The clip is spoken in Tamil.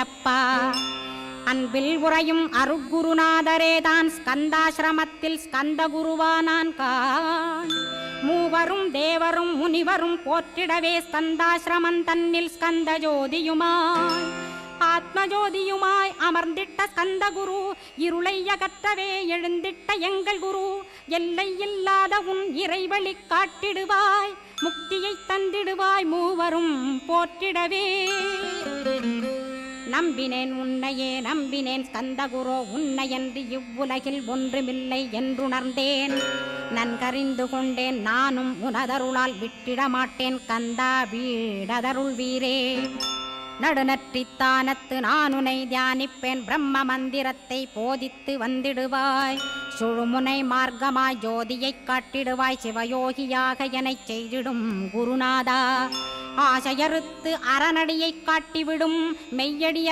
அப்பா அன்பில் உறையும் அருட்குருநாதரே தான் ஸ்கந்தாசிரமத்தில் ஸ்கந்த குருவானான் கான் மூவரும் தேவரும் முனிவரும் போற்றிடவே ஸ்கந்தாசிரமம் தன்னில் ஸ்கந்த ஜோதியுமாய் ஆத்மஜோதியுமாய் அமர்ந்திட்ட ஸ்கந்த குரு இருளை அகற்றவே எழுந்திட்ட எங்கள் குரு எல்லை இல்லாத உன் இறைவழி காட்டிடுவாய் முக்தியை தந்திடுவாய் மூவரும் போற்றிடவே நம்பினேன் உன்னையே நம்பினேன் ஸ்கந்தகுரோ உன்னையன்று இவ்வுலகில் ஒன்றுமில்லை என்றுணர்ந்தேன் நன்கறிந்து கொண்டேன் நானும் உனதருளால் விட்டிட மாட்டேன் கந்தா வீடதருள் வீரே நடுநற்றித்தானத்து நான் உனை தியானிப்பேன் பிரம்ம மந்திரத்தை போதித்து வந்திடுவாய் சுழுமுனை மார்க்கமாய் ஜோதியைக் காட்டிடுவாய் சிவயோகியாக எனச் செய்திடும் குருநாதா ஆசையறுத்து அறநடியைக் காட்டிவிடும் மெய்யடிய